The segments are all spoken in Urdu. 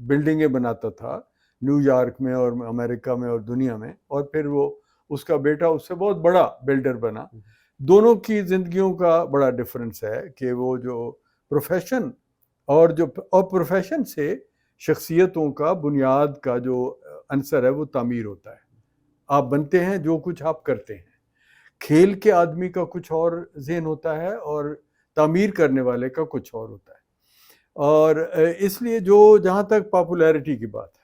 بلڈنگیں بناتا تھا نیو یارک میں اور امریکہ میں اور دنیا میں، اور پھر وہ اس کا بیٹا اس سے بہت بڑا بلڈر بنا. دونوں کی زندگیوں کا بڑا ڈفرنس ہے کہ وہ جو پروفیشن اور پروفیشن سے شخصیتوں کا بنیاد کا جو عنصر ہے وہ تعمیر ہوتا ہے. آپ بنتے ہیں جو کچھ آپ کرتے ہیں. کھیل کے آدمی کا کچھ اور ذہن ہوتا ہے اور تعمیر کرنے والے کا کچھ اور ہوتا ہے. اور اس لیے جہاں تک پاپولیرٹی کی بات ہے،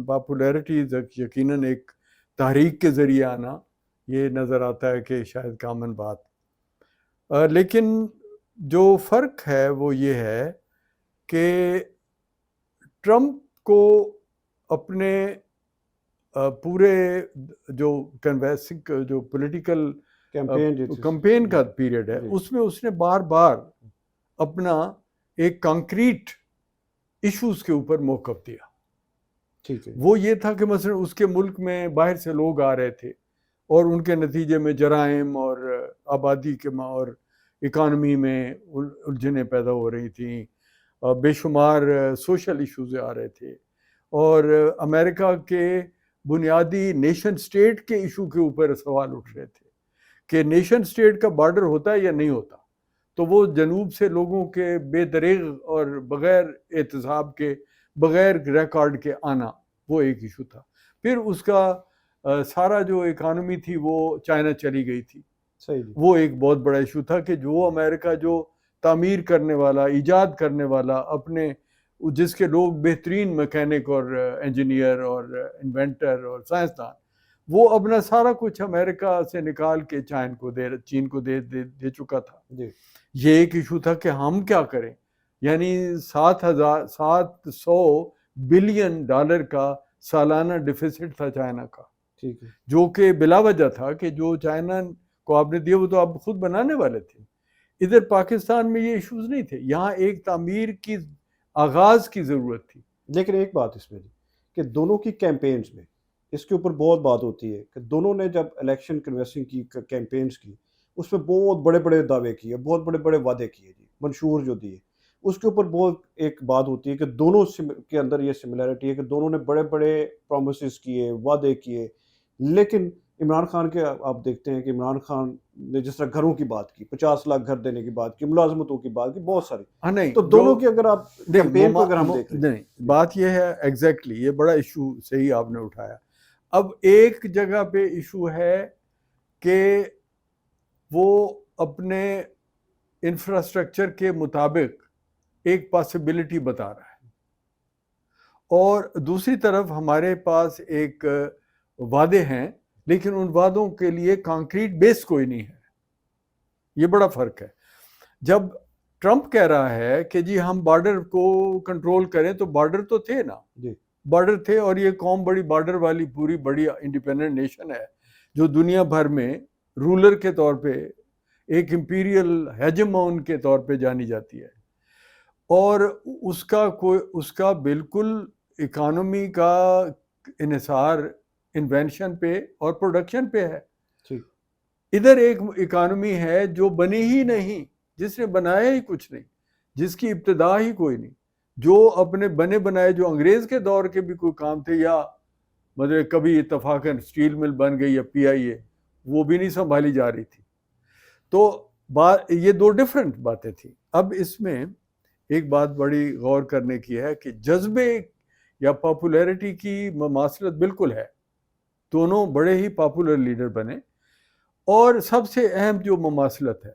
پاپولیرٹی یقیناً ایک تحریک کے ذریعے آنا یہ نظر آتا ہے کہ شاید کامن بات، لیکن جو فرق ہے وہ یہ ہے کہ ٹرمپ کو اپنے پورے جو کنوینسنگ جو پولیٹیکل کمپین کا پیریڈ ہے اس میں اس نے بار بار اپنا ایک کانکریٹ ایشوز کے اوپر موقف دیا. وہ یہ تھا کہ مثلا اس کے ملک میں باہر سے لوگ آ رہے تھے اور ان کے نتیجے میں جرائم اور آبادی کے اور اکانومی میں الجھنیں پیدا ہو رہی تھیں، بے شمار سوشل ایشوز آ رہے تھے، اور امریکہ کے بنیادی نیشن سٹیٹ کے ایشو کے اوپر سوال اٹھ رہے تھے کہ نیشن سٹیٹ کا بارڈر ہوتا ہے یا نہیں ہوتا. تو وہ جنوب سے لوگوں کے بے دریغ اور بغیر احتساب کے، بغیر ریکارڈ کے آنا، وہ ایک ایشو تھا. پھر اس کا سارا جو اکانومی تھی وہ چائنا چلی گئی تھی. وہ ایک بہت بڑا ایشو تھا کہ جو امریکہ جو تعمیر کرنے والا، ایجاد کرنے والا، اپنے جس کے لوگ بہترین میکینک اور انجینئر اور انوینٹر اور سائنسدان، وہ اپنا سارا کچھ امریکہ سے نکال کے چین کو دے چکا تھا. یہ ایک ایشو تھا کہ ہم کیا کریں. یعنی $700 بلین کا سالانہ ڈیفیسٹ تھا چائنا کا، جو کہ بلا وجہ تھا کہ جو چائنا کو آپ نے دیا وہ تو آپ خود بنانے والے تھے. ادھر پاکستان میں یہ ایشوز نہیں تھے. یہاں ایک تعمیر کی آغاز کی ضرورت تھی. لیکن ایک بات اس میں کہ دونوں کی کیمپینز میں اس کے اوپر بہت بات ہوتی ہے کہ دونوں نے جب الیکشن کنوینسنگ کی کیمپینز کی، اس میں بہت بڑے بڑے دعوے کیے، بہت بڑے بڑے وعدے کیے جی، منشور جو دیے. اس کے اوپر بہت ایک بات ہوتی ہے کہ دونوں کے اندر یہ سملیرٹی ہے کہ دونوں نے بڑے بڑے پرومسز کیے، وعدے کیے. لیکن عمران خان کے آپ دیکھتے ہیں کہ عمران خان نے جس طرح گھروں کی بات کی، 50 لاکھ گھر دینے کی بات کی، ملازمتوں کی بات کی، بہت ساری. تو دونوں کی اگر آپ کیمپین کو اگر ہم دیکھ رہے ہیں، نہیں، بات یہ ہے ایگزیکٹلی، یہ بڑا ایشو صحیح آپ نے اٹھایا. اب ایک جگہ پہ ایشو ہے کہ وہ اپنے انفراسٹرکچر کے مطابق ایک پاسبلٹی بتا رہا ہے، اور دوسری طرف ہمارے پاس ایک وعدے ہیں لیکن ان وعدوں کے لیے کانکریٹ بیس کوئی نہیں ہے. یہ بڑا فرق ہے. جب ٹرمپ کہہ رہا ہے کہ جی ہم بارڈر کو کنٹرول کریں، تو بارڈر تو تھے نا، بارڈر تھے، اور یہ قوم بڑی بارڈر والی پوری بڑی انڈیپینڈنٹ نیشن ہے جو دنیا بھر میں رولر کے طور پہ ایک امپیریل ہیجمون کے طور پہ جانی جاتی ہے. اور اس کا بالکل اکانومی کا انحصار انوینشن پہ اور پروڈکشن پہ ہے. ادھر ایک اکانومی ہے جو بنی ہی نہیں، جس نے بنایا ہی کچھ نہیں، جس کی ابتدا ہی کوئی نہیں، جو اپنے بنے بنائے جو انگریز کے دور کے بھی کوئی کام تھے، یا مطلب کبھی اتفاقاً اسٹیل مل بن گئی یا PIA، وہ بھی نہیں سنبھالی جا رہی تھی. تو یہ دو ڈیفرنٹ باتیں تھیں. اب اس میں ایک بات بڑی غور کرنے کی ہے کہ جذبے یا پاپولیرٹی کی مماثلت بالکل ہے. دونوں بڑے ہی پاپولر لیڈر بنے، اور سب سے اہم جو مماثلت ہے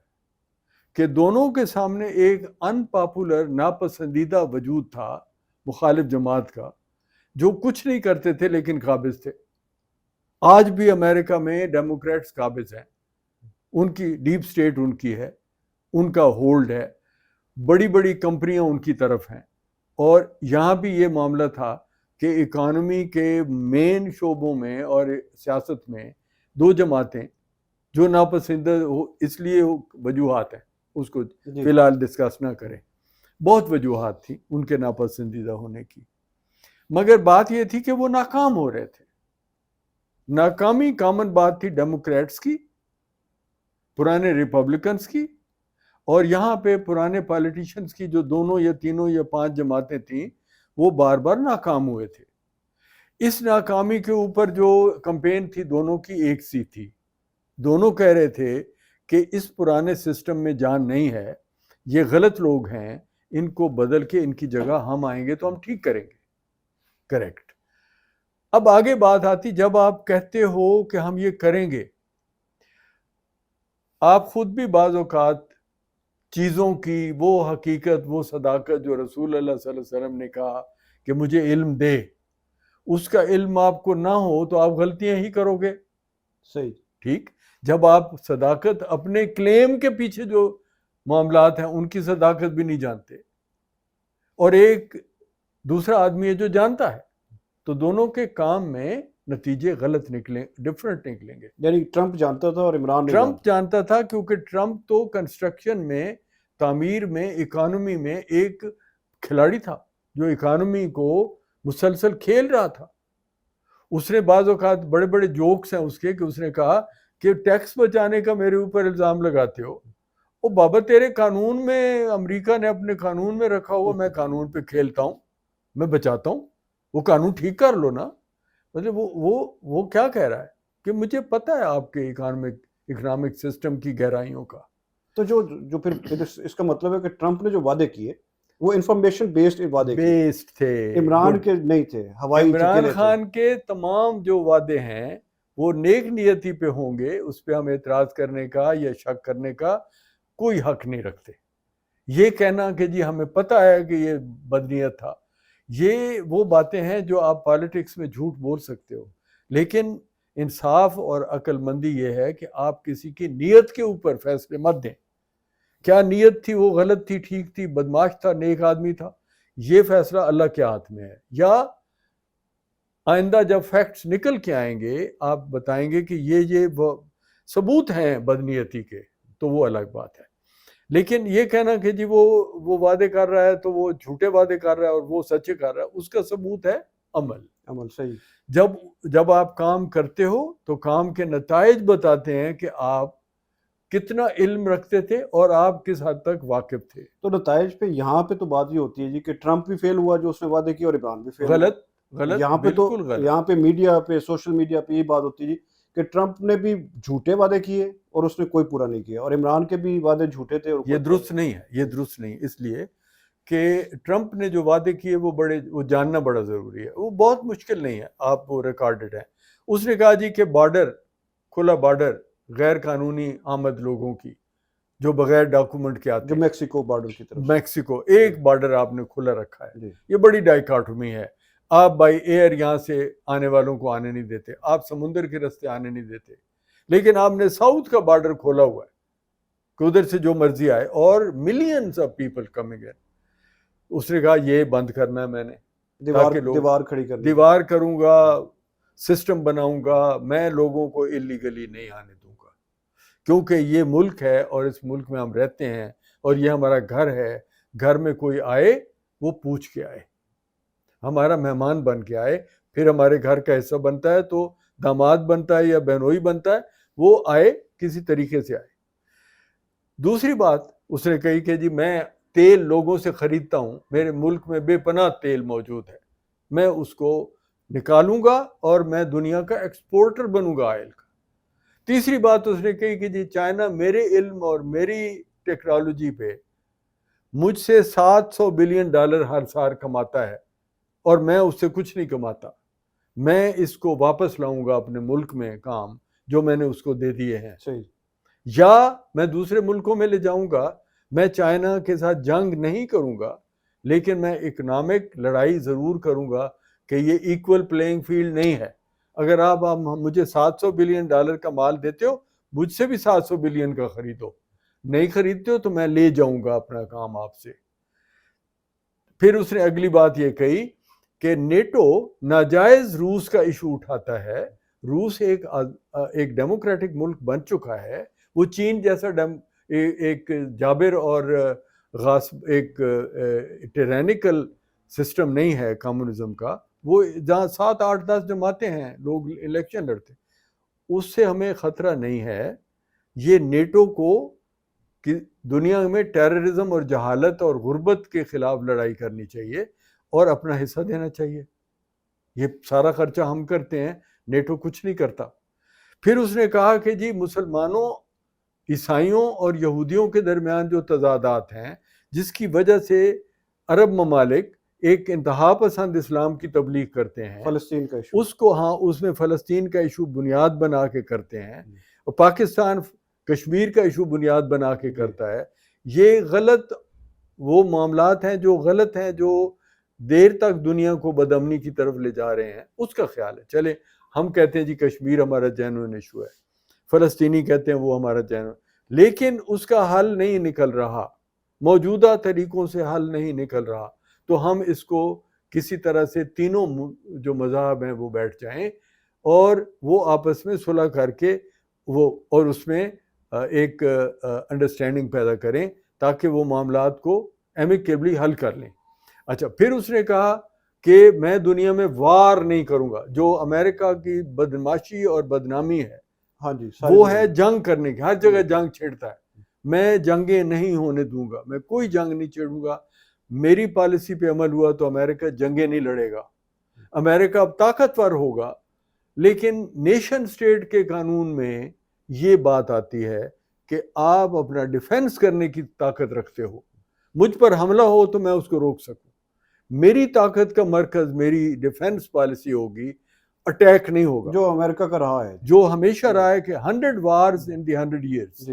کہ دونوں کے سامنے ایک ان پاپولر، ناپسندیدہ وجود تھا مخالف جماعت کا، جو کچھ نہیں کرتے تھے لیکن قابض تھے. آج بھی امریکہ میں ڈیموکریٹس قابض ہیں، ان کی ڈیپ سٹیٹ ان کی ہے، ان کا ہولڈ ہے، بڑی بڑی کمپنیاں ان کی طرف ہیں. اور یہاں بھی یہ معاملہ تھا کہ اکانومی کے مین شعبوں میں اور سیاست میں دو جماعتیں جو ناپسندیدہ اس لیے وجوہات ہیں، اس کو فی الحال ڈسکس نہ کریں. بہت وجوہات تھیں ان کے ناپسندیدہ ہونے کی، مگر بات یہ تھی کہ وہ ناکام ہو رہے تھے. ناکامی کامن بات تھی ڈیموکریٹس کی، پرانے ریپبلکنس کی، اور یہاں پہ پرانے پالیٹیشنز کی، جو دونوں یا تینوں یا 5 جماعتیں تھیں، وہ بار بار ناکام ہوئے تھے. اس ناکامی کے اوپر جو کمپین تھی دونوں کی ایک سی تھی. دونوں کہہ رہے تھے کہ اس پرانے سسٹم میں جان نہیں ہے, یہ غلط لوگ ہیں, ان کو بدل کے ان کی جگہ ہم آئیں گے تو ہم ٹھیک کریں گے. کریکٹ. اب آگے بات آتی, جب آپ کہتے ہو کہ ہم یہ کریں گے, آپ خود بھی بعض اوقات چیزوں کی وہ حقیقت, وہ صداقت جو رسول اللہ صلی اللہ علیہ وسلم نے کہا کہ مجھے علم دے, اس کا علم آپ کو نہ ہو تو آپ غلطیاں ہی کرو گے. صحیح. ٹھیک. جب آپ صداقت اپنے کلیم کے پیچھے جو معاملات ہیں ان کی صداقت بھی نہیں جانتے, اور ایک دوسرا آدمی ہے جو جانتا ہے, تو دونوں کے کام میں نتیجے غلط نکلیں, ڈفرنٹ نکلیں گے. یعنی ٹرمپ جانتا تھا اور عمران نہیں ٹرمپ جانتا تھا, کیونکہ ٹرمپ تو کنسٹرکشن میں, تعمیر میں, اکانومی میں ایک کھلاڑی تھا جو اکانومی کو مسلسل کھیل رہا تھا. اس نے بعض اوقات بڑے بڑے جوکس ہیں اس کے, کہ اس نے کہا کہ ٹیکس بچانے کا میرے اوپر الزام لگاتے ہو, او بابا تیرے قانون میں, امریکہ نے اپنے قانون میں رکھا ہوا, میں قانون پہ کھیلتا ہوں, میں بچاتا ہوں, وہ قانون ٹھیک کر لو نا. مطلب وہ کیا کہہ رہا ہے کہ مجھے پتہ ہے آپ کے اکنامک سسٹم کی گہرائیوں کا. تو جو پھر اس کا مطلب ہے کہ ٹرمپ نے جو وعدے کیے وہ انفارمیشن بیسڈ وعدے بیسڈ تھے, عمران کے نہیں تھے, ہوائی عمران خان کے تمام جو وعدے ہیں وہ نیک نیتی پہ ہوں گے, اس پہ ہم اعتراض کرنے کا یا شک کرنے کا کوئی حق نہیں رکھتے. یہ کہنا کہ جی ہمیں پتہ ہے کہ یہ بدنیت تھا, یہ وہ باتیں ہیں جو آپ پالیٹکس میں جھوٹ بول سکتے ہو, لیکن انصاف اور عقل مندی یہ ہے کہ آپ کسی کی نیت کے اوپر فیصلے مت دیں. کیا نیت تھی, وہ غلط تھی, ٹھیک تھی, بدماش تھا, نیک آدمی تھا, یہ فیصلہ اللہ کے ہاتھ میں ہے. یا آئندہ جب فیکٹس نکل کے آئیں گے, آپ بتائیں گے کہ یہ ثبوت ہیں بدنیتی کے, تو وہ الگ بات ہے. لیکن یہ کہنا کہ جی وہ وعدے کر رہا ہے تو وہ جھوٹے وعدے کر رہا ہے اور وہ سچے کر رہا ہے, اس کا ثبوت ہے عمل. صحیح. جب آپ کام کرتے ہو تو کام کے نتائج بتاتے ہیں کہ آپ کتنا علم رکھتے تھے اور آپ کس حد تک واقف تھے. تو نتائج پہ یہاں پہ تو بات یہ ہوتی ہے جی کہ ٹرمپ بھی فیل ہوا جو اس نے وعدے کیے, اور عمران بھی فیل ہوا. غلط. یہاں پہ تو بالکل غلط. یہاں پہ میڈیا پہ, سوشل میڈیا پہ یہ بات ہوتی ہے جی کہ ٹرمپ نے بھی جھوٹے وعدے کیے اور اس نے کوئی پورا نہیں کیا, اور عمران کے بھی وعدے جھوٹے تھے. اور یہ درست نہیں ہے, یہ درست نہیں, اس لیے کہ ٹرمپ نے جو وعدے کیے وہ جاننا بڑا ضروری ہے. وہ بہت مشکل نہیں ہے, آپ وہ ریکارڈڈ ہیں. اس نے کہا جی کہ کھلا بارڈر غیر قانونی آمد لوگوں کی جو بغیر ڈاکومنٹ کے آتے جو میکسیکو بارڈر کی طرف, میکسیکو ایک بارڈر آپ نے کھلا رکھا ہے. جی. یہ بڑی ڈائیکاٹومی ہے. آپ بائی ایئر یہاں سے آنے والوں کو آنے نہیں دیتے, آپ سمندر کے راستے آنے نہیں دیتے, لیکن آپ نے ساؤتھ کا بارڈر کھولا ہوا ہے کہ ادھر سے جو مرضی آئے, اور millions of people coming in. اس نے کہا یہ بند کرنا ہے, میں نے دیوار کھڑی کرنی, دیوار کروں گا, سسٹم بناؤں گا, میں لوگوں کو اللیگلی نہیں آنے دوں گا, کیونکہ یہ ملک ہے اور اس ملک میں ہم رہتے ہیں اور یہ ہمارا گھر ہے. گھر میں کوئی آئے وہ پوچھ کے آئے, ہمارا مہمان بن کے آئے, پھر ہمارے گھر کا حصہ بنتا ہے تو داماد بنتا ہے یا بہنوئی بنتا ہے, وہ آئے کسی طریقے سے آئے. دوسری بات اس نے کہی کہ جی میں تیل لوگوں سے خریدتا ہوں, میرے ملک میں بے پناہ تیل موجود ہے, میں اس کو نکالوں گا اور میں دنیا کا ایکسپورٹر بنوں گا آئل کا. تیسری بات اس نے کہی کہ جی چائنا میرے علم اور میری ٹیکنالوجی پہ مجھ سے $700 بلین ہر سال کماتا ہے اور میں اس سے کچھ نہیں کماتا. میں اس کو واپس لاؤں گا اپنے ملک میں کام جو میں نے اس کو دے دیے ہیں. صحیح. یا میں دوسرے ملکوں میں لے جاؤں گا, میں چائنا کے ساتھ جنگ نہیں کروں گا, لیکن میں اکنامک لڑائی ضرور کروں گا کہ یہ ایکول پلینگ فیلڈ نہیں ہے. اگر آپ مجھے $700 بلین کا مال دیتے ہو, مجھ سے بھی 700 بلین کا خریدو, نہیں خریدتے ہو تو میں لے جاؤں گا اپنا کام آپ سے. پھر اس نے اگلی بات یہ کہی کہ نیٹو ناجائز روس کا ایشو اٹھاتا ہے. روس ایک ڈیموکریٹک ملک بن چکا ہے, وہ چین جیسا ایک جابر اور غاصب ایک ٹیرینیکل سسٹم نہیں ہے کمیونزم کا. وہ جہاں 7, 8, 10 جماعتیں ہیں, لوگ الیکشن لڑتے, اس سے ہمیں خطرہ نہیں ہے. یہ نیٹو کو کہ دنیا میں ٹیررزم اور جہالت اور غربت کے خلاف لڑائی کرنی چاہیے, اور اپنا حصہ دینا چاہیے. یہ سارا خرچہ ہم کرتے ہیں, نیٹو کچھ نہیں کرتا. پھر اس نے کہا کہ جی مسلمانوں, عیسائیوں اور یہودیوں کے درمیان جو تضادات ہیں جس کی وجہ سے عرب ممالک ایک انتہا پسند اسلام کی تبلیغ کرتے ہیں, فلسطین کا ایشو, اس کو اس میں فلسطین کا ایشو بنیاد بنا کے کرتے ہیں, اور پاکستان کشمیر کا ایشو بنیاد بنا کے کرتا ہے. یہ غلط وہ معاملات ہیں جو غلط ہیں, جو دیر تک دنیا کو بدامنی کی طرف لے جا رہے ہیں. اس کا خیال ہے. چلے ہم کہتے ہیں جی کشمیر ہمارا جینوئن ایشو ہے, فلسطینی کہتے ہیں وہ ہمارا جینوئن, لیکن اس کا حل نہیں نکل رہا, موجودہ طریقوں سے حل نہیں نکل رہا. تو ہم اس کو کسی طرح سے تینوں جو مذاہب ہیں وہ بیٹھ جائیں اور وہ آپس میں صلح کر کے وہ اور اس میں ایک انڈرسٹینڈنگ پیدا کریں تاکہ وہ معاملات کو ایمیکیبلی حل کر لیں. اچھا, پھر اس نے کہا کہ میں دنیا میں وار نہیں کروں گا. جو امریکہ کی بدماشی اور بدنامی ہے ہاں جی, وہ ہے جنگ کرنے کی, ہر جگہ جنگ چھیڑتا ہے. میں جنگیں نہیں ہونے دوں گا, میں کوئی جنگ نہیں چھیڑوں گا. میری پالیسی پہ عمل ہوا تو امریکہ جنگیں نہیں لڑے گا. امریکہ اب طاقتور ہوگا, لیکن نیشن سٹیٹ کے قانون میں یہ بات آتی ہے کہ آپ اپنا ڈیفنس کرنے کی طاقت رکھتے ہو. مجھ پر حملہ ہو تو میں اس کو روک سکوں. میری طاقت کا مرکز میری ڈیفنس پالیسی ہوگی, اٹیک نہیں ہوگا, جو امریکہ کا رہا ہے, جو ہمیشہ رہا ہے کہ 100 wars in the 100 years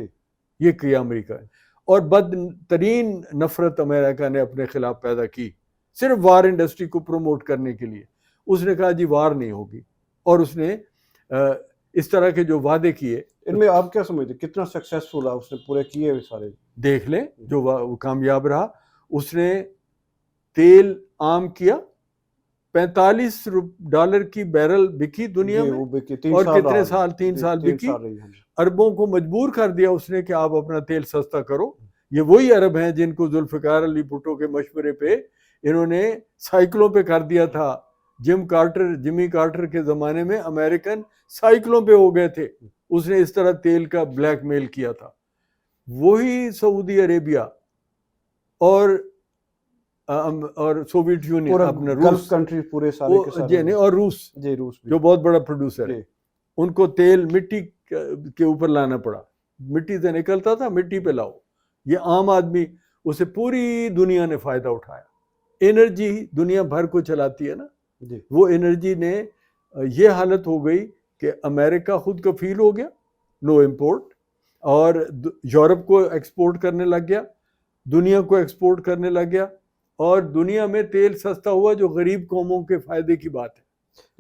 یہ کیا امریکہ ہے. اور بدترین نفرت امریکہ نے اپنے خلاف پیدا کی صرف وار انڈسٹری کو پروموٹ کرنے کے لیے. اس نے کہا جی وار نہیں ہوگی, اور اس نے اس طرح کے جو وعدے کیے. ان میں آپ کیا سمجھتے کتنا سکسیسفل ہے, اس نے پورے کیے سارے؟ دیکھ لیں جو وہ کامیاب رہا. اس نے تیل عام کیا, $45 کی بیرل بکی دنیا میں, اور کتنے سال 3 سال بکی. عربوں کو مجبور کر دیا اس نے کہ آپ اپنا تیل سستا کرو. یہ وہی عرب ہیں جن کو ذوالفقار علی بھٹو کے مشورے پہ انہوں نے سائیکلوں پہ کر دیا تھا. جمی کارٹر کے زمانے میں امریکن سائیکلوں پہ ہو گئے تھے. اس نے اس طرح تیل کا بلیک میل کیا تھا. وہی سعودی عربیہ اور سوویت یونین, اپنا روس کنٹری پورے سارے کے سارے, اور روس جو بہت بڑا پروڈیوسر ہے, ان کو تیل مٹی کے اوپر لانا پڑا. مٹی سے نکلتا تھا, مٹی پہ لاؤ. یہ عام آدمی, اسے پوری دنیا نے فائدہ اٹھایا. انرجی دنیا بھر کو چلاتی ہے نا, وہ انرجی نے یہ حالت ہو گئی کہ امریکہ خود کفیل ہو گیا, نو امپورٹ, اور یورپ کو ایکسپورٹ کرنے لگ گیا, دنیا کو ایکسپورٹ کرنے لگ گیا, اور دنیا میں تیل سستا ہوا جو غریب قوموں کے فائدے کی بات ہے.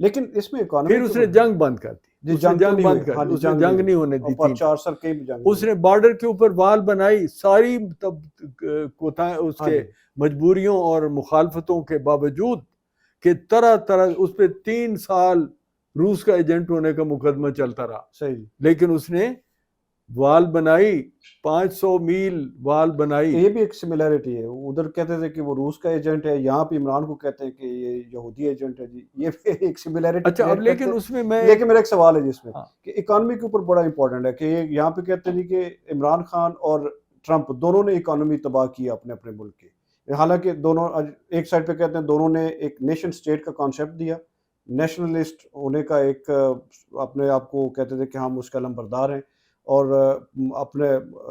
لیکن اس میں اکانومی, پھر اس نے جنگ بند کر دی. جنگ بند کر دی, اس نے جنگ نہیں ہونے دی. 4 سال کی جنگ. اس نے بارڈر کے اوپر وال بنائی. ساری اس کے مجبوریوں اور مخالفتوں کے باوجود کہ طرح طرح اس پہ 3 سال روس کا ایجنٹ ہونے کا مقدمہ چلتا رہا. صحیح. لیکن اس نے وال بنائی, 500 میل وال بنائی. یہ بھی ایک سملیرٹی ہے. ادھر کہتے تھے کہ وہ روس کا ایجنٹ ہے, یہاں پہ عمران کو کہتے ہیں کہ یہ یہودی ایجنٹ ہے. جی یہ بھی ایک سملیرٹی. اچھا, اب لیکن اس میں لیکن میرا ایک سوال ہے جس میں کہ اکانومی کے اوپر بڑا امپورٹنٹ ہے کہ یہاں پہ کہتے ہیں کہ عمران خان اور ٹرمپ دونوں نے اکانومی تباہ کی اپنے اپنے ملک کی. حالانکہ دونوں ایک سائڈ پہ کہتے ہیں دونوں نے ایک نیشن سٹیٹ کا کانسیپٹ دیا, نیشنلسٹ ہونے کا ایک اپنے آپ کو کہتے تھے کہ ہم اس کا علمبردار ہیں, اور اپنے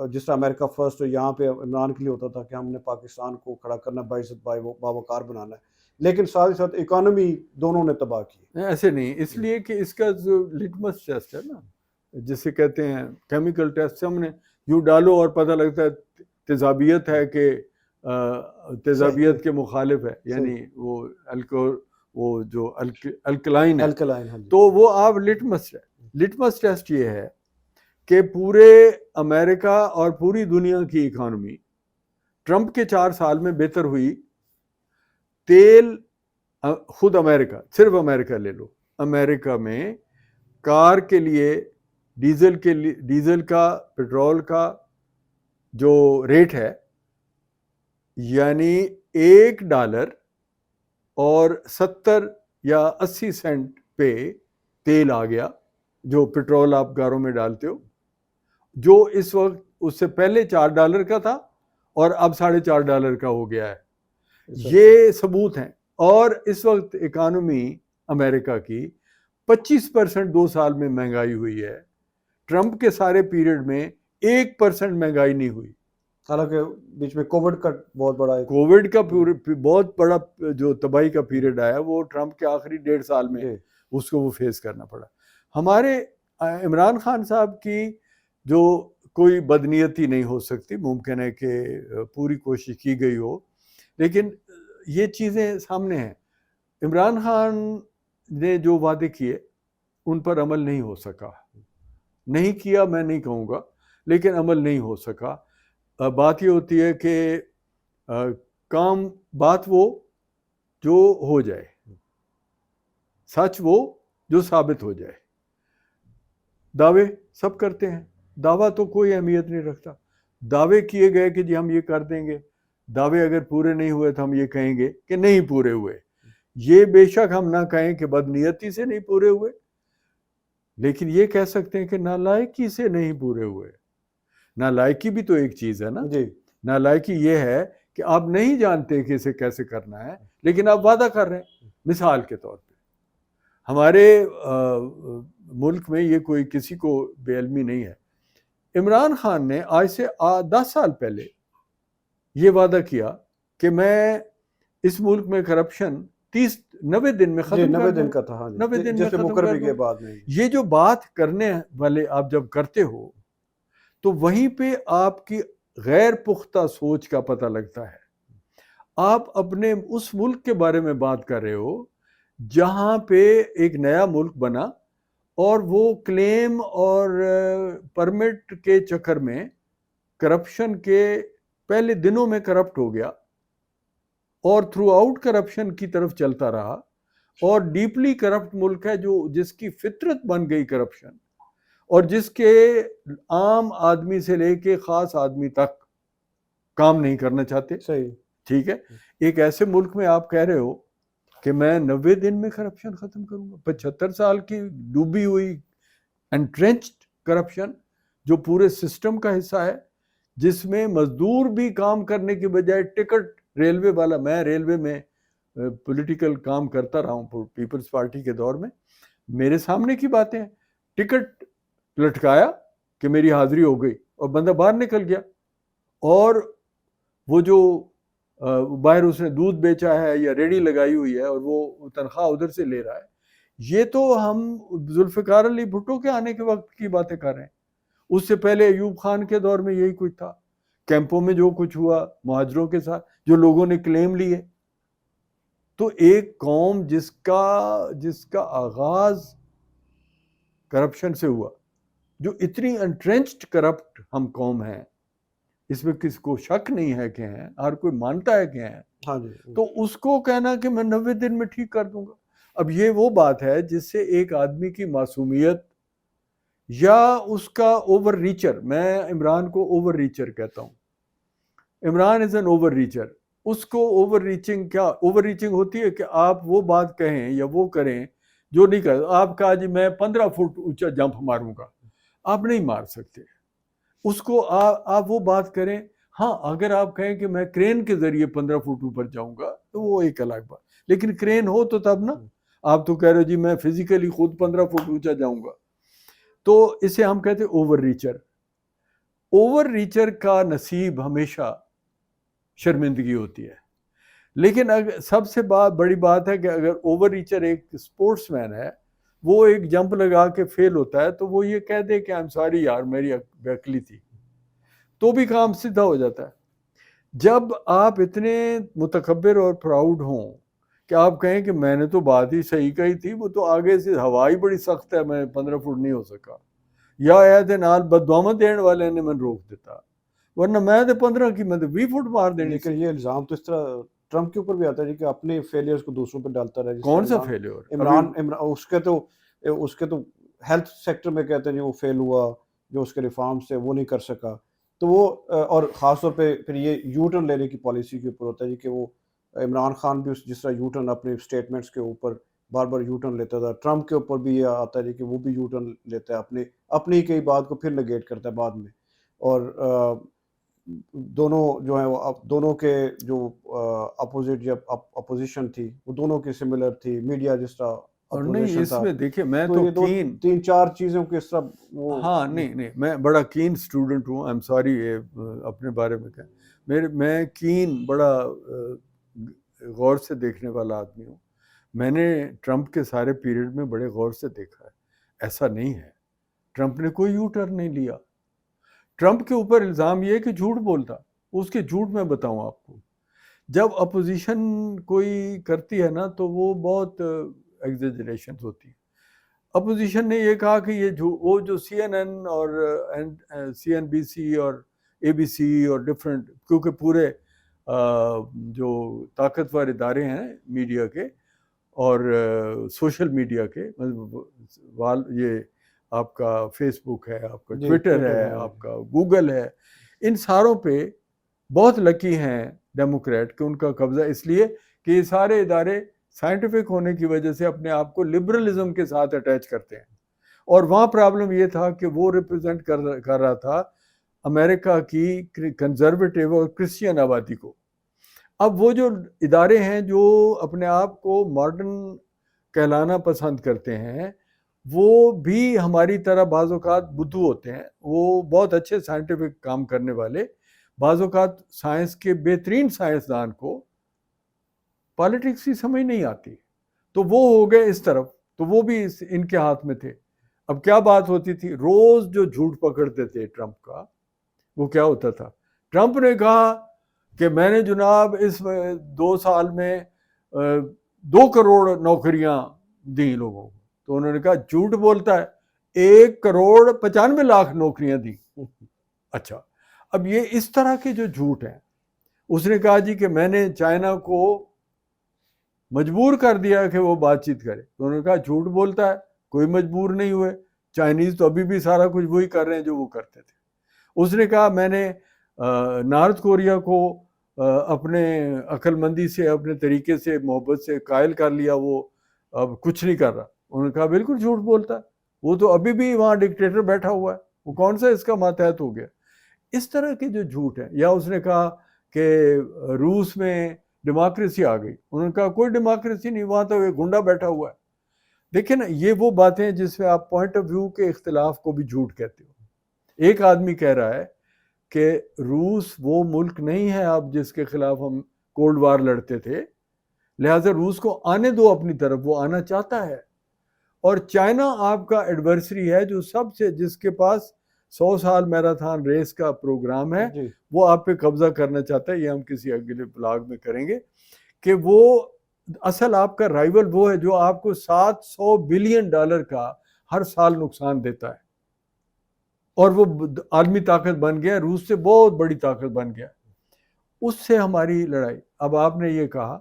جس طرح امریکہ فرسٹ یہاں پہ عمران کے لیے ہوتا تھا کہ ہم نے پاکستان کو کھڑا کرنا, باعزت باوقار بنانا ہے. لیکن ساتھ ہی ساتھ اکانومی دونوں نے تباہ کی. ایسے نہیں, اس لیے کہ اس کا جو لٹمس ٹیسٹ ہے نا, جسے کہتے ہیں کیمیکل ٹیسٹ, ہم نے یوں ڈالو اور پتہ لگتا ہے تیزابیت ہے کہ تیزابیت کے مخالف ہے, یعنی وہ جو الکلائن ہے, تو وہ آپ لٹمس ٹیسٹ یہ ہے کہ پورے امریکہ اور پوری دنیا کی اکانومی ٹرمپ کے 4 سال میں بہتر ہوئی. تیل خود امریکہ, صرف امریکہ لے لو, امریکہ میں کار کے لیے ڈیزل کا, پیٹرول کا جو ریٹ ہے, یعنی $1 اور 70 یا 80 سینٹ پہ تیل آ گیا, جو پیٹرول آپ کاروں میں ڈالتے ہو, جو اس وقت اس سے پہلے $4 کا تھا اور اب $4.5 کا ہو گیا ہے. یہ ثبوت ہیں. اور اس وقت اکانومی امریکہ کی 25% 2 سال میں مہنگائی ہوئی ہے. ٹرمپ کے سارے پیریڈ میں 1% مہنگائی نہیں ہوئی. حالانکہ بیچ میں کووڈ کا بہت بڑا کووڈ کا بہت بڑا جو تباہی کا پیریڈ آیا وہ ٹرمپ کے آخری 1.5 سال میں اس کو وہ فیس کرنا پڑا. ہمارے عمران خان صاحب کی جو کوئی بدنیتی نہیں ہو سکتی، ممکن ہے کہ پوری کوشش کی گئی ہو، لیکن یہ چیزیں سامنے ہیں. عمران خان نے جو وعدے کیے ان پر عمل نہیں ہو سکا. نہیں کیا میں نہیں کہوں گا، لیکن عمل نہیں ہو سکا. بات یہ ہوتی ہے کہ بات وہ جو ہو جائے، سچ وہ جو ثابت ہو جائے. دعوے سب کرتے ہیں، دعویٰ تو کوئی اہمیت نہیں رکھتا. دعوے کیے گئے کہ جی ہم یہ کر دیں گے، دعوے اگر پورے نہیں ہوئے تو ہم یہ کہیں گے کہ نہیں پورے ہوئے. یہ بے شک ہم نہ کہیں کہ بدنیتی سے نہیں پورے ہوئے، لیکن یہ کہہ سکتے ہیں کہ نالائکی سے نہیں پورے ہوئے. نالائکی بھی تو ایک چیز ہے نا. نالائکی یہ ہے کہ آپ نہیں جانتے کہ اسے کیسے کرنا ہے، لیکن آپ وعدہ کر رہے ہیں. مثال کے طور پہ ہمارے ملک میں یہ کوئی کسی کو بے علمی نہیں ہے. عمران خان نے آج سے 10 سال پہلے یہ وعدہ کیا کہ میں اس ملک میں کرپشن 90 دن میں ختم 90 دن کا تھا. 90 دن میں ختم مقرر کے بعد میں یہ جو بات کرنے والے آپ جب کرتے ہو تو وہیں پہ آپ کی غیر پختہ سوچ کا پتہ لگتا ہے. آپ اپنے اس ملک کے بارے میں بات کر رہے ہو جہاں پہ ایک نیا ملک بنا اور وہ کلیم اور پرمٹ کے چکر میں کرپشن کے پہلے دنوں میں کرپٹ ہو گیا اور تھرو آؤٹ کرپشن کی طرف چلتا رہا، اور ڈیپلی کرپٹ ملک ہے جس کی فطرت بن گئی کرپشن، اور جس کے عام آدمی سے لے کے خاص آدمی تک کام نہیں کرنا چاہتے. صحیح ٹھیک ہے. ایک ایسے ملک میں آپ کہہ رہے ہو کہ میں 90 دن میں کرپشن ختم کروں گا. 75 سال کی ڈوبی ہوئی انٹرنچڈ کرپشن جو پورے سسٹم کا حصہ ہے، جس میں مزدور بھی کام کرنے کی بجائے ٹکٹ ریلوے والا، میں ریلوے میں پولیٹیکل کام کرتا رہا ہوں پیپلز پارٹی کے دور میں، میرے سامنے کی باتیں ہیں. ٹکٹ لٹکایا کہ میری حاضری ہو گئی اور بندہ باہر نکل گیا، اور وہ جو باہر اس نے دودھ بیچا ہے یا ریڑھی لگائی ہوئی ہے اور وہ تنخواہ ادھر سے لے رہا ہے. یہ تو ہم ذوالفقار علی بھٹو کے آنے کے وقت کی باتیں کر رہے ہیں. اس سے پہلے ایوب خان کے دور میں یہی کچھ تھا. کیمپوں میں جو کچھ ہوا مہاجروں کے ساتھ جو لوگوں نے کلیم لیے. تو ایک قوم جس کا آغاز کرپشن سے ہوا، جو اتنی انٹرنچڈ کرپٹ ہم قوم ہیں، اس میں کسی کو شک نہیں ہے کہ ہیں، ہر کوئی مانتا ہے کہ ہیں. ہاں جی. تو اس کو کہنا کہ میں 90 دن میں ٹھیک کر دوں گا. اب یہ وہ بات ہے جس سے ایک آدمی کی معصومیت یا اس کا اوور ریچر، میں عمران کو اوور ریچر کہتا ہوں. Imran is an overreacher. اس کو اوور ریچنگ کیا اوور ریچنگ ہوتی ہے کہ آپ وہ بات کہیں یا وہ کریں جو نہیں کر. آپ کہا جی میں 15 فٹ اونچا جمپ ماروں گا، آپ نہیں مار سکتے. اس کو آپ وہ بات کریں. ہاں اگر آپ کہیں کہ میں کرین کے ذریعے 15 فٹ اوپر جاؤں گا تو وہ ایک الگ بات، لیکن کرین ہو تو تب نا. آپ تو کہہ رہے ہو جی میں فزیکلی خود 15 فٹ اونچا جاؤں گا. تو اسے ہم کہتے ہیں اوور ریچر. اوور ریچر کا نصیب ہمیشہ شرمندگی ہوتی ہے. لیکن سب سے بڑی بات ہے کہ اگر اوور ریچر ایک اسپورٹس مین ہے، وہ ایک جمپ لگا کے فیل ہوتا ہے تو وہ یہ کہہ دے کہ I'm sorry یار میری بیکلی تھی، تو بھی کام سیدھا ہو جاتا ہے. جب آپ اتنے متکبر اور پراؤڈ ہوں کہ آپ کہیں کہ میں نے تو بات ہی صحیح کہی تھی، وہ تو آگے سے ہوا ہی بڑی سخت ہے، میں 15 فٹ نہیں ہو سکا، یا عہد نال بددعامت دینے والے نے میں روک دیتا، ورنہ میں تو 15 کی میں تو 20 فٹ مار دینی. لیکن یہ الزام تو اس طرح ٹرمپ کے اوپر بھی آتا ہے کہ اپنے فیلیئرز کو دوسروں پہ ڈالتا رہا. کون سا فیلیئر؟ عمران اس کے تو ہیلتھ سیکٹر میں کہتے ہیں وہ فیل ہوا، جو اس کے ریفارمز تھے وہ نہیں کر سکا. تو وہ اور خاص طور پہ پھر یہ یو ٹرن لینے کی پالیسی کے اوپر ہوتا ہے کہ وہ عمران خان بھی جس طرح یو ٹرن اپنے اسٹیٹمنٹس کے اوپر بار بار یو ٹرن لیتا تھا، ٹرمپ کے اوپر بھی یہ آتا ہے کہ وہ بھی یو ٹرن لیتا ہے، اپنی کئی بات کو پھر نگیٹ کرتا ہے بعد میں. اور دونوں جو ہیں وہ دونوں کے جو اپوزٹ یا اپوزیشن تھی وہ دونوں کی سملر تھی، میڈیا جس طرح اور نہیں اپوزیشن اس تھا، میں دیکھیے میں تو تو یہ کین، تین چار چیزوں کی اس طرح وہ ہاں نہیں میں بڑا کین اسٹوڈنٹ ہوں، آئی ایم سوری اپنے بارے میں کہیں، میں کین بڑا غور سے دیکھنے والا آدمی ہوں. میں نے ٹرمپ کے سارے پیریڈ میں بڑے غور سے دیکھا ہے. ایسا نہیں ہے ٹرمپ نے کوئی یو ٹرن نہیں لیا. ٹرمپ کے اوپر الزام یہ ہے کہ جھوٹ بولتا. اس کے جھوٹ میں بتاؤں آپ کو، جب اپوزیشن کوئی کرتی ہے نا تو وہ بہت ایگزیجریشنز ہوتی ہیں. اپوزیشن نے یہ کہا کہ یہ وہ جو سی این این اور سی این بی سی اور اے بی سی اور ڈفرینٹ، کیونکہ پورے جو طاقتور ادارے ہیں میڈیا کے اور سوشل میڈیا کے، یہ آپ کا فیس بک ہے، آپ کا جی ٹویٹر ٹویٹر ہے، آپ کا گوگل ہے، ان ساروں پہ بہت لکی ہیں ڈیموکریٹ کہ ان کا قبضہ، اس لیے کہ یہ سارے ادارے سائنٹیفک ہونے کی وجہ سے اپنے آپ کو لبرلزم کے ساتھ اٹیچ کرتے ہیں. اور وہاں پرابلم یہ تھا کہ وہ ریپرزینٹ کر رہا تھا امریکہ کی کنزرویٹیو اور کرسچین آبادی کو. اب وہ جو ادارے ہیں جو اپنے آپ کو ماڈرن کہلانا پسند کرتے ہیں، وہ بھی ہماری طرح بعض اوقات بدھو ہوتے ہیں، وہ بہت اچھے سائنٹیفک کام کرنے والے، بعض اوقات سائنس کے بہترین سائنسدان کو پالیٹکس کی سمجھ نہیں آتی، تو وہ ہو گئے اس طرف، تو وہ بھی ان کے ہاتھ میں تھے. اب کیا بات ہوتی تھی، روز جو جھوٹ پکڑتے تھے ٹرمپ کا، وہ کیا ہوتا تھا، ٹرمپ نے کہا کہ میں نے جناب اس 2 سال میں 2 کروڑ نوکریاں دیں لوگوں کو. تو انہوں نے کہا جھوٹ بولتا ہے، 1 کروڑ 95 لاکھ نوکریاں دیں. اچھا، اب یہ اس طرح کے جو جھوٹ ہیں. اس نے کہا جی کہ میں نے چائنا کو مجبور کر دیا کہ وہ بات چیت کرے. تو انہوں نے کہا جھوٹ بولتا ہے، کوئی مجبور نہیں ہوئے، چائنیز تو ابھی بھی سارا کچھ وہی کر رہے ہیں جو وہ کرتے تھے. اس نے کہا میں نے نارتھ کوریا کو اپنے عقل مندی سے، اپنے طریقے سے، محبت سے قائل کر لیا، وہ اب کچھ نہیں کر رہا. انہوں نے کہا بالکل جھوٹ بولتا ہے، وہ تو ابھی بھی وہاں ڈکٹیٹر بیٹھا ہوا ہے، وہ کون سا اس کا ماتحت ہو گیا. اس طرح کے جو جھوٹ ہیں. یا اس نے کہا کہ روس میں ڈیموکریسی آ گئی. انہوں نے کہا کوئی ڈیموکریسی نہیں، وہاں تو ایک گنڈا بیٹھا ہوا ہے. دیکھیں نا، یہ وہ باتیں ہیں جس میں آپ پوائنٹ آف ویو کے اختلاف کو بھی جھوٹ کہتے ہو. ایک آدمی کہہ رہا ہے کہ روس وہ ملک نہیں ہے اب جس کے خلاف ہم کولڈ وار لڑتے تھے، لہٰذا روس کو آنے دو اپنی طرف، وہ آنا چاہتا ہے. اور چائنا آپ کا ایڈورسری ہے جو سب سے، جس کے پاس 100 سال میراتھن ریس کا پروگرام ہے، جی وہ آپ پہ قبضہ کرنا چاہتا ہے. یہ ہم کسی اگلے بلاگ میں کریں گے کہ وہ اصل آپ کا رائیول وہ ہے جو آپ کو $700 بلین کا ہر سال نقصان دیتا ہے، اور وہ عالمی طاقت بن گیا، روس سے بہت بڑی طاقت بن گیا. اس سے ہماری لڑائی. اب آپ نے یہ کہا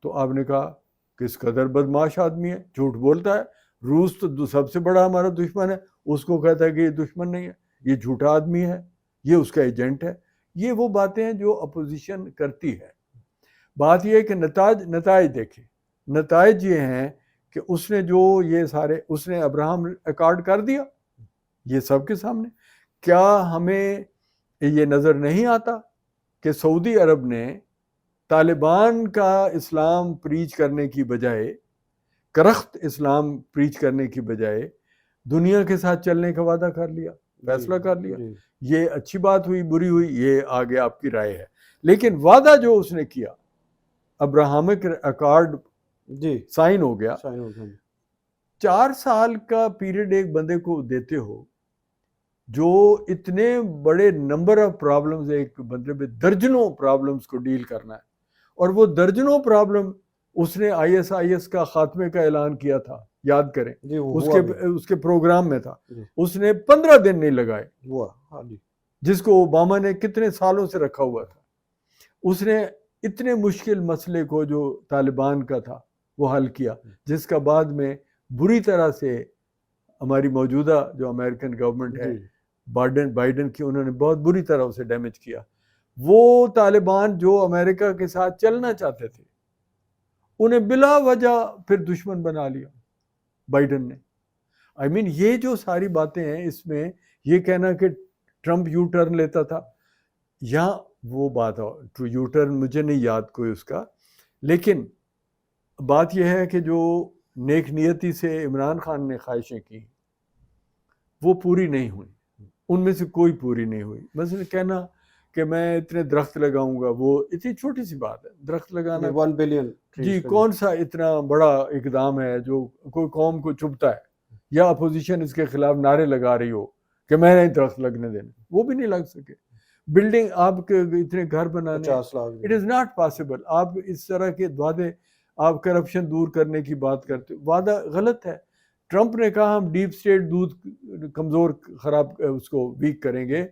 تو آپ نے کہا کس قدر بدماش آدمی ہے، جھوٹ بولتا ہے. روس تو سب سے بڑا ہمارا دشمن ہے، اس کو کہتا ہے کہ یہ دشمن نہیں ہے، یہ جھوٹا آدمی ہے، یہ اس کا ایجنٹ ہے. یہ وہ باتیں ہیں جو اپوزیشن کرتی ہے. بات یہ ہے کہ نتائج دیکھیں. نتائج یہ ہیں کہ اس نے جو یہ سارے، اس نے ابراہم ایکارڈ کر دیا، یہ سب کے سامنے. کیا ہمیں یہ نظر نہیں آتا کہ سعودی عرب نے طالبان کا اسلام پریچ کرنے کی بجائے، کرخت اسلام پریچ کرنے کی بجائے دنیا کے ساتھ چلنے کا وعدہ کر لیا، فیصلہ کر لیا. یہ اچھی بات ہوئی بری ہوئی یہ آگے آپ کی رائے ہے، لیکن وعدہ جو اس نے کیا، ابراہمک ایکارڈ جی سائن ہو گیا. سائن ہو گیا. 4 سال کا پیریڈ ایک بندے کو دیتے ہو جو اتنے بڑے نمبر آف پرابلمز، ایک بندے پہ درجنوں پرابلمز کو ڈیل کرنا ہے، اور وہ درجنوں پرابلم اس نے ISIS کا خاتمے کا اعلان کیا تھا، یاد کریں جی وہ اس ہوا کے بھی. اس کے پروگرام میں تھا. جی اس نے 15 دن نہیں لگائے، ہوا. ہاں جی جس کو اوباما نے کتنے سالوں سے رکھا ہوا تھا. اس نے اتنے مشکل مسئلے کو جو طالبان کا تھا وہ حل کیا، جس کا بعد میں بری طرح سے ہماری موجودہ جو امریکن گورنمنٹ ہے جی بائیڈن کی، انہوں نے بہت بری طرح اسے ڈیمیج کیا. وہ طالبان جو امریکہ کے ساتھ چلنا چاہتے تھے، انہیں بلا وجہ پھر دشمن بنا لیا بائیڈن نے. یہ جو ساری باتیں ہیں، اس میں یہ کہنا کہ ٹرمپ یو ٹرن لیتا تھا، یہاں وہ بات ٹو یو ٹرن مجھے نہیں یاد کوئی اس کا، لیکن بات یہ ہے کہ جو نیک نیتی سے عمران خان نے خواہشیں کی وہ پوری نہیں ہوئی، ان میں سے کوئی پوری نہیں ہوئی. مثلا کہنا کہ میں اتنے درخت لگاؤں گا، وہ اتنی چھوٹی سی بات ہے، درخت لگانا 1 بلین جی کون سا اتنا بڑا اقدام ہے جو کوئی قوم کو چبھتا ہے، یا اپوزیشن اس کے خلاف نعرے لگا رہی ہو کہ میں نہیں درخت لگنے دینا، وہ بھی نہیں لگ سکے. بلڈنگ آپ کے اتنے گھر بنانے 50 lakh it is not possible. آپ اس طرح کے وعدے، آپ کرپشن دور کرنے کی بات کرتے، وعدہ غلط ہے. ٹرمپ نے کہا ہم ڈیپ اسٹیٹ دودھ کمزور خراب اس کو ویک کریں گے،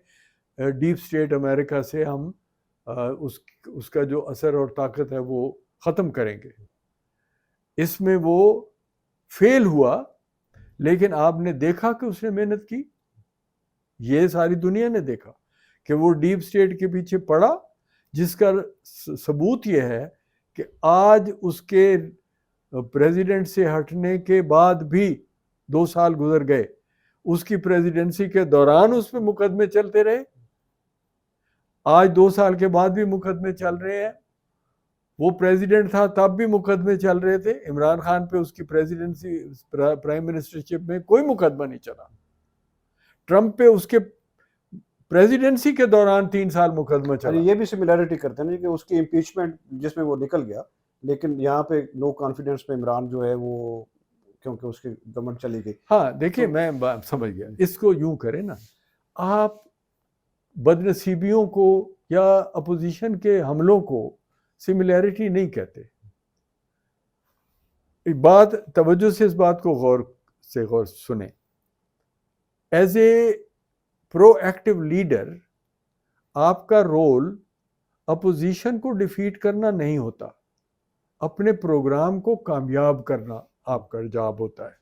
ڈیپ اسٹیٹ امریکہ سے ہم اس کا جو اثر اور طاقت ہے وہ ختم کریں گے. اس میں وہ فیل ہوا، لیکن آپ نے دیکھا کہ اس نے محنت کی، یہ ساری دنیا نے دیکھا کہ وہ ڈیپ اسٹیٹ کے پیچھے پڑا، جس کا ثبوت یہ ہے کہ آج اس کے پریزیڈنٹ سے ہٹنے کے بعد بھی 2 سال گزر گئے، اس کی پریزیڈنسی کے دوران اس پہ مقدمے چلتے رہے، آج 2 سال کے بعد بھی مقدمے چل رہے ہیں. وہ پریزیڈنٹ تھا تب بھی مقدمے چل رہے تھے. عمران خان پہ اس کی پریزیڈنسی پرائم منسٹرشپ میں کوئی مقدمہ نہیں چلا. ٹرمپ پہ اس کے پریزیڈنسی کے دوران 3 سال مقدمہ چلا. یہ بھی سملیرٹی کرتے ہیں کہ اس کی امپیچمنٹ جس میں وہ نکل گیا، لیکن یہاں پہ نو کانفیڈنس پہ عمران جو ہے وہ کیونکہ اس کی گورنمنٹ چلی گئی. ہاں دیکھیے میں سمجھ گیا. اس کو یوں کریں نا، آپ بد نصیبیوں کو یا اپوزیشن کے حملوں کو سملیرٹی نہیں کہتے. بات توجہ سے اس بات کو غور سنیں. As a pro active leader آپ کا رول اپوزیشن کو ڈیفیٹ کرنا نہیں ہوتا، اپنے پروگرام کو کامیاب کرنا آپ کا جاب ہوتا ہے.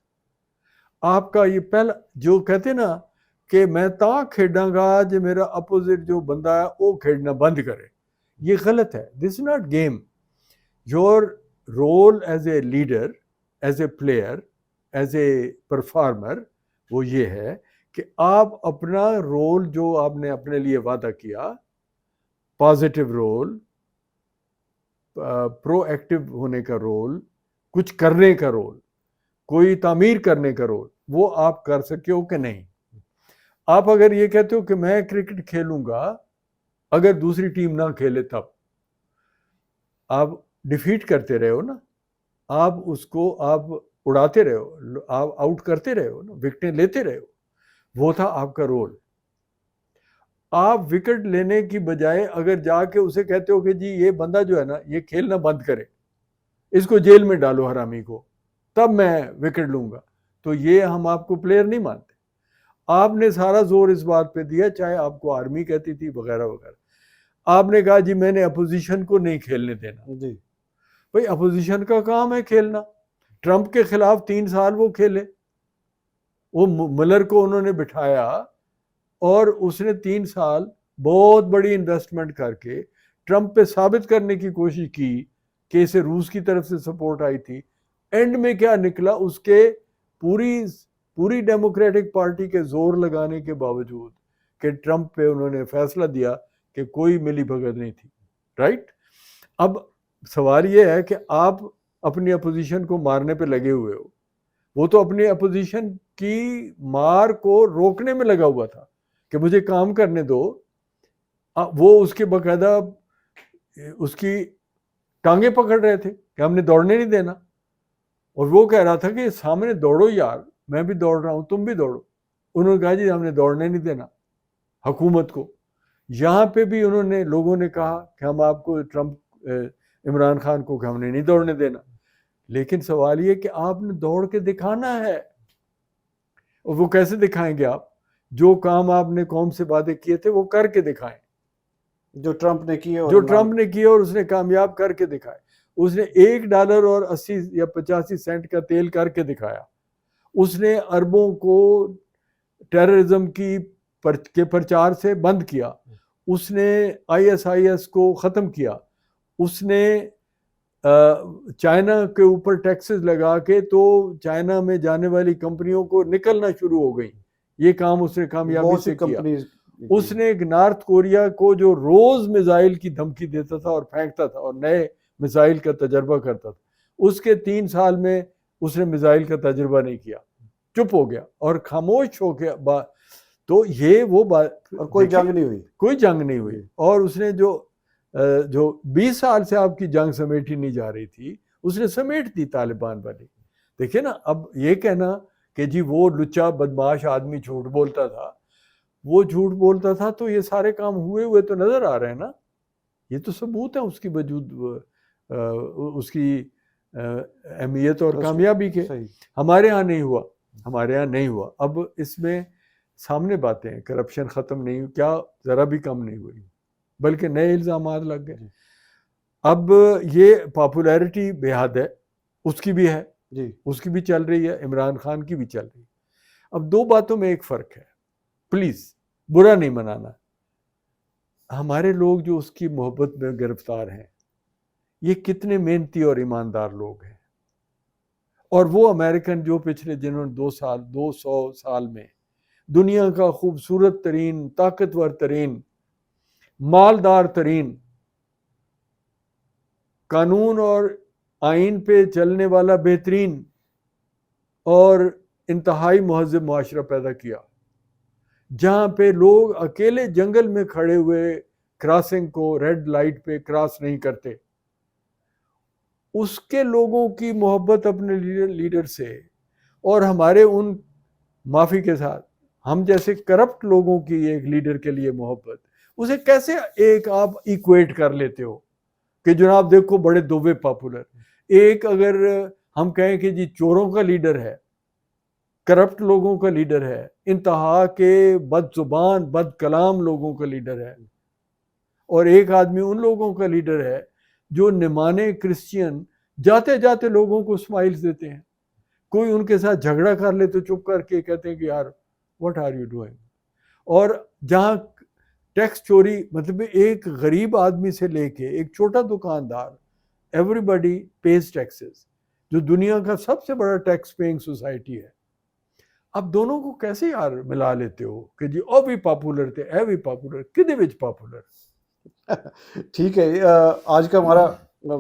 آپ کا یہ پہلا جو کہتے نا کہ میں تاں کھیڈاں گا جو میرا اپوزٹ جو بندہ ہے وہ کھیڈنا بند کرے، یہ غلط ہے. This is not game. Your role as a leader, as a player, as a performer وہ یہ ہے کہ آپ اپنا رول جو آپ نے اپنے لیے وعدہ کیا، پازیٹیو رول، پرو ایکٹیو ہونے کا رول، کچھ کرنے کا رول، کوئی تعمیر کرنے کا رول، وہ آپ کر سکے ہو کہ نہیں. آپ اگر یہ کہتے ہو کہ میں کرکٹ کھیلوں گا اگر دوسری ٹیم نہ کھیلے تب، آپ ڈیفیٹ کرتے رہے ہو نا، آپ اس کو آپ اڑاتے رہے ہو، آپ آؤٹ کرتے رہے ہو نا، وکٹیں لیتے رہے ہو. وہ تھا آپ کا رول. آپ وکٹ لینے کی بجائے اگر جا کے اسے کہتے ہو کہ جی یہ بندہ جو ہے نا یہ کھیلنا بند کرے، اس کو جیل میں ڈالو حرامی کو، تب میں وکٹ لوں گا، تو یہ ہم آپ کو پلیئر نہیں مانتے. آپ نے سارا زور اس بات پہ دیا، چاہے آپ کو آرمی کہتی تھی وغیرہ وغیرہ، آپ نے کہا جی میں نے اپوزیشن کو نہیں کھیلنے دینا. جی بھئی اپوزیشن کا کام ہے کھیلنا. ٹرمپ کے خلاف 3 سال وہ کھیلے، وہ ملر کو انہوں نے بٹھایا اور اس نے 3 سال بہت بڑی انویسٹمنٹ کر کے ٹرمپ پہ ثابت کرنے کی کوشش کی کہ اسے روس کی طرف سے سپورٹ آئی تھی. اینڈ میں کیا نکلا، اس کے پوری ڈیموکریٹک پارٹی کے زور لگانے کے باوجود کہ ٹرمپ پہ انہوں نے فیصلہ دیا کہ کوئی ملی بھگت نہیں تھی. رائٹ. اب سوال یہ ہے کہ آپ اپنی اپوزیشن کو مارنے پہ لگے ہوئے ہو. وہ تو اپنی اپوزیشن کی مار کو روکنے میں لگا ہوا تھا کہ مجھے کام کرنے دو. وہ اس کے باقاعدہ اس کی ٹانگیں پکڑ رہے تھے کہ ہم نے دوڑنے نہیں دینا، اور وہ کہہ رہا تھا کہ سامنے دوڑو یار، میں بھی دوڑ رہا ہوں تم بھی دوڑو. انہوں نے کہا جی ہم نے دوڑنے نہیں دینا حکومت کو. یہاں پہ بھی انہوں نے لوگوں نے کہا کہ ہم آپ کو ٹرمپ عمران خان کو کہ ہم نے نہیں دوڑنے دینا. لیکن سوال یہ کہ آپ نے دوڑ کے دکھانا ہے. اور وہ کیسے دکھائیں گے آپ؟ جو کام آپ نے قوم سے وعدے کیے تھے وہ کر کے دکھائیں، جو ٹرمپ نے کیے اور اس نے کامیاب کر کے دکھائے. اس نے $1 اور 80 یا 85 سینٹ کا تیل کر کے دکھایا. اس نے اربوں کو ٹیررزم کے پرچار سے بند کیا. اس نے ISIS کو ختم کیا. اس نے چائنا کے اوپر ٹیکسز لگا کے تو چائنا میں جانے والی کمپنیوں کو نکلنا شروع ہو گئی. یہ کام اس نے کامیابی سے کیا. اس نے ایک نارتھ کوریا کو جو روز میزائل کی دھمکی دیتا تھا اور پھینکتا تھا اور نئے میزائل کا تجربہ کرتا تھا، اس کے 3 سال میں اس نے میزائل کا تجربہ نہیں کیا، چپ ہو گیا اور خاموش ہو گیا. تو یہ وہ بات، اور کوئی جنگ نہیں ہوئی، کوئی جنگ نہیں ہوئی. اور اس نے جو 20 سال سے آپ کی جنگ سمیٹی نہیں جا رہی تھی، اس نے سمیٹ دی طالبان والی. دیکھیں نا، اب یہ کہنا کہ جی وہ لچا بدماش آدمی جھوٹ بولتا تھا، وہ جھوٹ بولتا تھا تو یہ سارے کام ہوئے تو نظر آ رہے ہیں نا. یہ تو ثبوت ہے اس کی وجود، اس کی اہمیت اور کامیابی کے. ہمارے ہاں نہیں ہوا، ہمارے ہاں نہیں ہوا. اب اس میں سامنے باتیں ہیں، کرپشن ختم نہیں ہوئی، کیا ذرا بھی کم نہیں ہوئی، بلکہ نئے الزامات لگ گئے. اب یہ پاپولیرٹی بے حد ہے، اس کی بھی ہے، اس کی بھی چل رہی ہے، عمران خان کی بھی چل رہی ہے. اب 2 باتوں میں ایک فرق ہے، پلیز برا نہیں منانا. ہمارے لوگ جو اس کی محبت میں گرفتار ہیں، یہ کتنے محنتی اور ایماندار لوگ ہیں. اور وہ امریکن جو پچھلے جنہوں نے 200 سال میں دنیا کا خوبصورت ترین، طاقتور ترین، مالدار ترین، قانون اور آئین پہ چلنے والا بہترین اور انتہائی مہذب معاشرہ پیدا کیا، جہاں پہ لوگ اکیلے جنگل میں کھڑے ہوئے کراسنگ کو ریڈ لائٹ پہ کراس نہیں کرتے. اس کے لوگوں کی محبت اپنے لیڈر سے اور ہمارے ان معافی کے ساتھ ہم جیسے کرپٹ لوگوں کی ایک لیڈر کے لیے محبت، اسے کیسے ایک آپ ایکویٹ کر لیتے ہو کہ جناب دیکھو بڑے دوبے پاپولر. ایک اگر ہم کہیں کہ جی چوروں کا لیڈر ہے، کرپٹ لوگوں کا لیڈر ہے، انتہا کے بد زبان بد کلام لوگوں کا لیڈر ہے، اور ایک آدمی ان لوگوں کا لیڈر ہے جو نمانے کرسچین جاتے جاتے لوگوں کو اسمائلز دیتے ہیں. کوئی ان کے ساتھ جھگڑا کر لے تو چپ کر کے کہتے ہیں کہ یار واٹ آر یو ڈوئنگ. اور جہاں ٹیکس چوری، مطلب ایک غریب آدمی سے لے کے ایک چھوٹا دکاندار، ایوری باڈی پیز ٹیکسز، جو دنیا کا سب سے بڑا ٹیکس پیئنگ سوسائٹی ہے. اب دونوں کو کیسے یار ملا لیتے ہو کہ جی او بھی پاپولر تھے، اے بھی پاپولر، کدے وچ پاپولر. ٹھیک ہے، آج کا ہمارا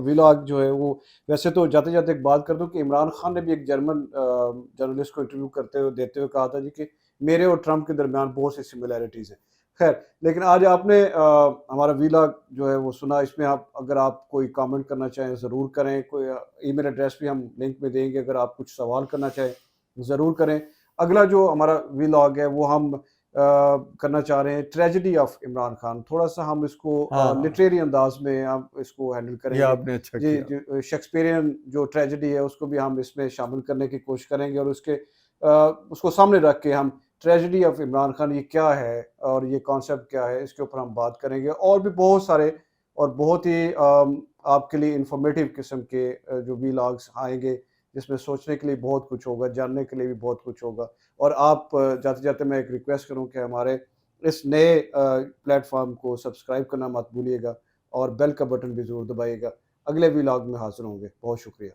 ویلاگ جو ہے وہ، ویسے تو جاتے جاتے ایک بات کر دوں کہ عمران خان نے بھی ایک جرمن جرنلسٹ کو انٹرویو دیتے ہوئے کہا تھا جی کہ میرے اور ٹرمپ کے درمیان بہت سی سملیرٹیز ہیں. خیر، لیکن آج آپ نے ہمارا ویلاگ جو ہے وہ سنا. اس میں اگر آپ کوئی کامنٹ کرنا چاہیں ضرور کریں. کوئی ای میل ایڈریس بھی ہم لنک میں دیں گے، اگر آپ کچھ سوال کرنا چاہیں ضرور کریں. اگلا جو ہمارا ویلاگ ہے وہ ہم کرنا چاہ رہے ہیں ٹریجڈی آف عمران خان. تھوڑا سا ہم اس کو لٹریری انداز میں ہم اس کو ہینڈل کریں گے. جی، شیکسپیرین جو ٹریجڈی ہے اس کو بھی ہم اس میں شامل کرنے کی کوشش کریں گے، اور اس کو سامنے رکھ کے ہم ٹریجڈی آف عمران خان یہ کیا ہے اور یہ کانسیپٹ کیا ہے، اس کے اوپر ہم بات کریں گے. اور بھی بہت سارے اور بہت ہی آپ کے لیے انفارمیٹیو قسم کے جو ویلاگس آئیں گے، جس میں سوچنے کے لیے بہت کچھ ہوگا، جاننے کے لیے بھی بہت کچھ ہوگا. اور آپ جاتے جاتے میں ایک ریکویسٹ کروں کہ ہمارے اس نئے پلیٹ فارم کو سبسکرائب کرنا مت بھولیے گا، اور بیل کا بٹن بھی ضرور دبائیے گا. اگلے ویلاگ میں حاضر ہوں گے. بہت شکریہ.